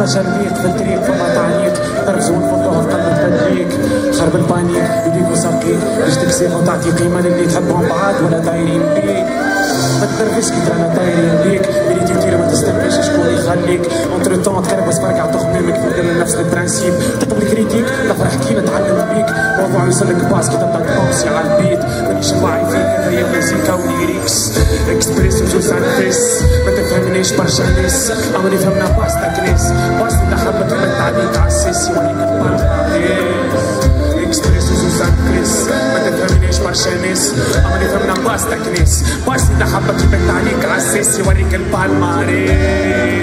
فما شربيك في الطريق فما تعليق ترجو نفضوها في قلب تبدليك خرب البانيك يديك وساقيك باش تكسيق وتعطي قيمة للي تحبهم بعاد ولا دايرين بيك ما تدربش كي رانا دايرين بيك اللي تدير ما تستناش شكون يخليك اونتر طون تكربس ترجع تخمامك تدير نفس البرانسيب تقبل كريتيك نفرح كي نتعلم بيك موضوع يوصلك باس كي تبدا تبونسي على البيت مانيش نوعي فيك هذايا مزيكا وليريكس اكسبريس وجوز على الفيس ما تفهمنيش برشا ناس اما اللي فهمنا باس تاع ناس باس اللي حبت ولا تعديك على السيسي وليك اكسبريس وجوز على الفيس ما تفهمنيش برشا ناس اما اللي فهمنا باس تاع ناس باس اللي حبت ولا تعديك على السيسي يوريك البالماريس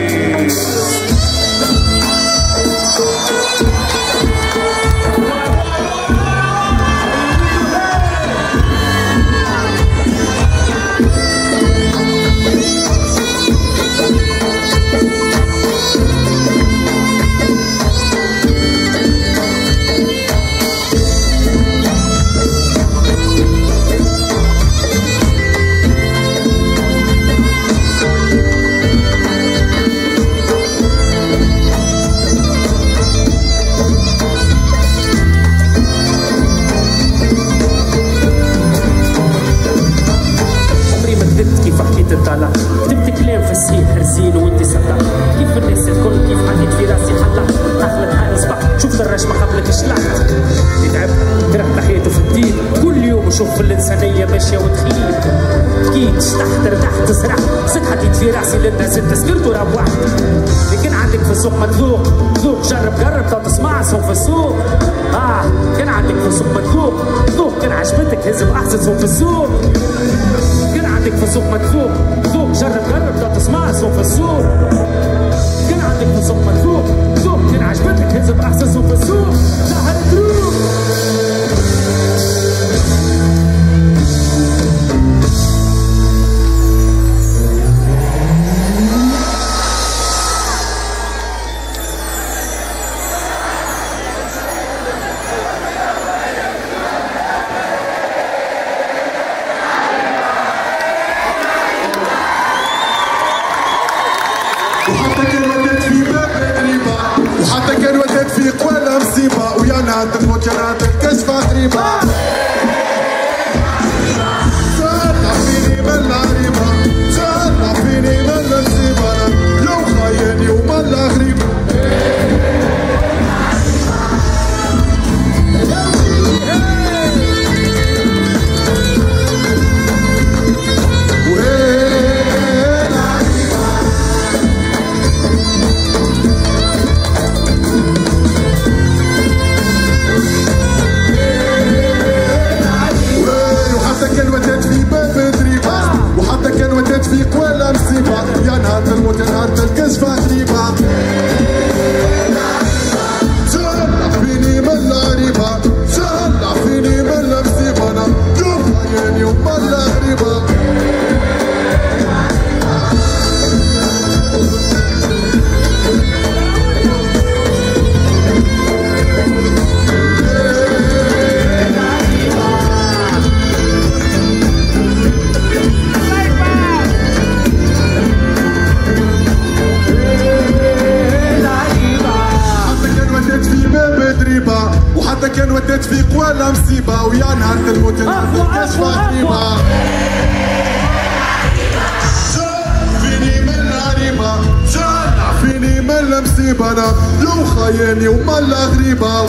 كتبت كلام في السين هرزين وانت سطح كيف الناس الكل كيف حكيت في راسي حلق دخلت حال صباح شفت الرشمه قبلك شلحت يتعب كرهت حياته في الدين كل يوم نشوف في الانسانيه ماشيه وتخيل بكيت شطحت ارتحت زرعت زدت حطيت في راسي للناس انت سكرت وروحت لكن عندك في السوق مذوق ذوق جرب قرب تسمع صوت في السوق كان عندك في السوق مذوق ذوق كان عجبتك هزم احسن صوت في السوق كان عندك في السوق مذوق ذوق جرب قرب تسمع صوت في السوق كان عندك في السوق مذوق ذوق كان عجبتك هزم احسن صوت في السوق سهر تروح وحتى كان ودات في قوانا مصيبة ويا نهار تموت يا نهار الكشفة غريبة تهلا فيني من العريبة تهلا فيني من المصيبة يوم خايني وملا غريبة في قوانا مصيبة يا نهار الموت يا نهار الكشفة غريبة تهلا فيني من العريبة تهلا فيني من المصيبة أنا يوم خايني وملا غريبة وحتى كان ودات في قوانا مصيبة ويا نهار الموت يا نهار الكشفة غريبة فيني من العريبة تهلا فيني من المصيبة أنا يوم خايني وملا غريبة